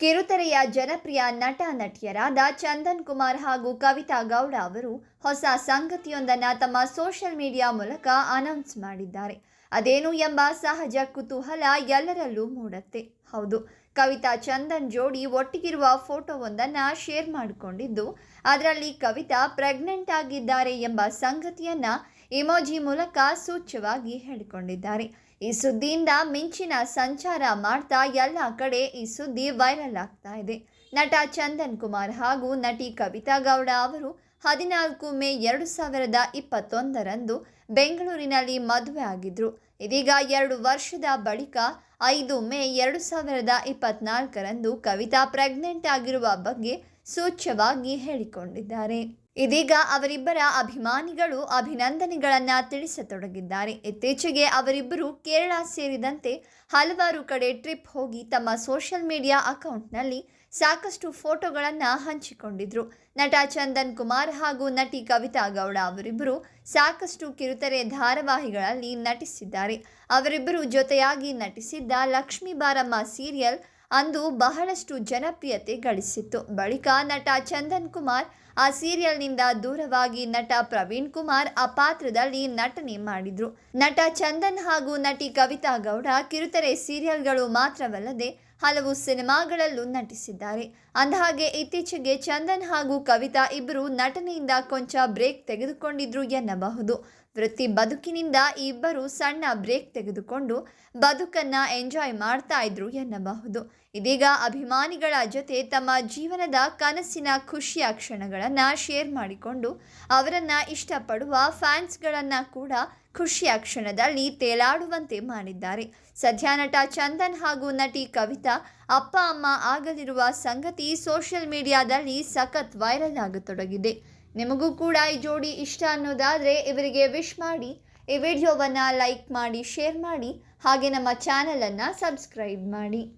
ಕಿರುತೆರೆಯ ಜನಪ್ರಿಯ ನಟ ನಟಿಯರಾದ ಚಂದನ್ ಕುಮಾರ್ ಹಾಗೂ ಕವಿತಾ ಗೌಡ ಅವರು ಹೊಸ ಸಂಗತಿಯೊಂದನ್ನು ತಮ್ಮ ಸೋಷಿಯಲ್ ಮೀಡಿಯಾ ಮೂಲಕ ಅನೌನ್ಸ್ ಮಾಡಿದ್ದಾರೆ. ಅದೇನು ಎಂಬ ಸಹಜ ಕುತೂಹಲ ಎಲ್ಲರಲ್ಲೂ ಮೂಡುತ್ತೆ. ಹೌದು, ಕವಿತಾ ಚಂದನ್ ಜೋಡಿ ಒಟ್ಟಿಗಿರುವ ಫೋಟೋವೊಂದನ್ನು ಶೇರ್ ಮಾಡಿಕೊಂಡಿದ್ದು, ಅದರಲ್ಲಿ ಕವಿತಾ ಪ್ರೆಗ್ನೆಂಟ್ ಆಗಿದ್ದಾರೆ ಎಂಬ ಸಂಗತಿಯನ್ನ ಇಮೋಜಿ ಮೂಲಕ ಸೂಚ್ಯವಾಗಿ ಹೇಳಿಕೊಂಡಿದ್ದಾರೆ. ಈ ಸುದ್ದಿಯಿಂದ ಮಿಂಚಿನ ಸಂಚಾರ ಮಾಡ್ತಾ ಎಲ್ಲ ಕಡೆ ಈ ಸುದ್ದಿ ವೈರಲ್ ಆಗ್ತಾ ಇದೆ. ನಟ ಚಂದನ್ ಕುಮಾರ್ ಹಾಗೂ ನಟಿ ಕವಿತಾ ಗೌಡ ಅವರು 14 ಮೇ 2021ರಂದು ಬೆಂಗಳೂರಿನಲ್ಲಿ ಮದುವೆ ಆಗಿದ್ರು. ಇದೀಗ 2 ವರ್ಷದ ಬಳಿಕ 5 ಮೇ 2024ರಂದು ಕವಿತಾ ಪ್ರೆಗ್ನೆಂಟ್ ಆಗಿರುವ ಬಗ್ಗೆ ಸೂಚ್ಯವಾಗಿ ಹೇಳಿಕೊಂಡಿದ್ದಾರೆ. ಇದೀಗ ಅವರಿಬ್ಬರ ಅಭಿಮಾನಿಗಳು ಅಭಿನಂದನೆಗಳನ್ನು ತಿಳಿಸತೊಡಗಿದ್ದಾರೆ. ಇತ್ತೀಚೆಗೆ ಅವರಿಬ್ಬರು ಕೇರಳ ಸೇರಿದಂತೆ ಹಲವಾರು ಕಡೆ ಟ್ರಿಪ್ ಹೋಗಿ ತಮ್ಮ ಸೋಷಿಯಲ್ ಮೀಡಿಯಾ ಅಕೌಂಟ್ನಲ್ಲಿ ಸಾಕಷ್ಟು ಫೋಟೋಗಳನ್ನು ಹಂಚಿಕೊಂಡಿದ್ರು. ನಟ ಚಂದನ್ ಕುಮಾರ್ ಹಾಗೂ ನಟಿ ಕವಿತಾ ಗೌಡ ಅವರಿಬ್ಬರು ಸಾಕಷ್ಟು ಕಿರುತೆರೆ ಧಾರಾವಾಹಿಗಳಲ್ಲಿ ನಟಿಸಿದ್ದಾರೆ. ಅವರಿಬ್ಬರು ಜೊತೆಯಾಗಿ ನಟಿಸಿದ್ದ ಲಕ್ಷ್ಮೀ ಬಾರಮ್ಮ ಸೀರಿಯಲ್ ಅಂದು ಬಹಳಷ್ಟು ಜನಪ್ರಿಯತೆ ಗಳಿಸಿತ್ತು. ಬಳಿಕ ನಟ ಚಂದನ್ ಕುಮಾರ್ ಆ ಸೀರಿಯಲ್ನಿಂದ ದೂರವಾಗಿ ನಟ ಪ್ರವೀಣ್ ಕುಮಾರ್ ಆ ಪಾತ್ರದಲ್ಲಿ ನಟನೆ ಮಾಡಿದ್ರು. ನಟ ಚಂದನ್ ಹಾಗೂ ನಟಿ ಕವಿತಾ ಗೌಡ ಕಿರುತೆರೆ ಸೀರಿಯಲ್ಗಳು ಮಾತ್ರವಲ್ಲದೆ ಹಲವು ಸಿನಿಮಾಗಳಲ್ಲೂ ನಟಿಸಿದ್ದಾರೆ. ಅಂದಹಾಗೆ ಇತ್ತೀಚೆಗೆ ಚಂದನ್ ಹಾಗೂ ಕವಿತಾ ಇಬ್ಬರು ನಟನೆಯಿಂದ ಕೊಂಚ ಬ್ರೇಕ್ ತೆಗೆದುಕೊಂಡಿದ್ರು ಎನ್ನಬಹುದು. ವೃತ್ತಿ ಬದುಕಿನಿಂದ ಈ ಇಬ್ಬರು ಸಣ್ಣ ಬ್ರೇಕ್ ತೆಗೆದುಕೊಂಡು ಬದುಕನ್ನು ಎಂಜಾಯ್ ಮಾಡ್ತಾ ಇದ್ರು ಎನ್ನಬಹುದು. ಇದೀಗ ಅಭಿಮಾನಿಗಳ ಜೊತೆ ತಮ್ಮ ಜೀವನದ ಕನಸಿನ ಖುಷಿಯ ಕ್ಷಣಗಳನ್ನು ಶೇರ್ ಮಾಡಿಕೊಂಡು ಅವರನ್ನು ಇಷ್ಟಪಡುವ ಫ್ಯಾನ್ಸ್ಗಳನ್ನು ಕೂಡ ಖುಷಿಯ ಕ್ಷಣದಲ್ಲಿ ತೇಲಾಡುವಂತೆ ಮಾಡಿದ್ದಾರೆ. ಸದ್ಯ ನಟ ಚಂದನ್ ಹಾಗೂ ನಟಿ ಕವಿತಾ ಅಪ್ಪ ಅಮ್ಮ ಆಗಲಿರುವ ಸಂಗತಿ ಸೋಷಿಯಲ್ ಮೀಡಿಯಾದಲ್ಲಿ ಸಖತ್ ವೈರಲ್ ಆಗತೊಡಗಿದೆ. ನಿಮಗೂ ಕೂಡ ಈ ಜೋಡಿ ಇಷ್ಟ ಅನ್ನೋದಾದರೆ ಇವರಿಗೆ ವಿಶ್ ಮಾಡಿ, ಈ ವಿಡಿಯೋವನ್ನು ಲೈಕ್ ಮಾಡಿ, ಶೇರ್ ಮಾಡಿ, ಹಾಗೆ ನಮ್ಮ ಚಾನಲನ್ನು ಸಬ್ಸ್ಕ್ರೈಬ್ ಮಾಡಿ.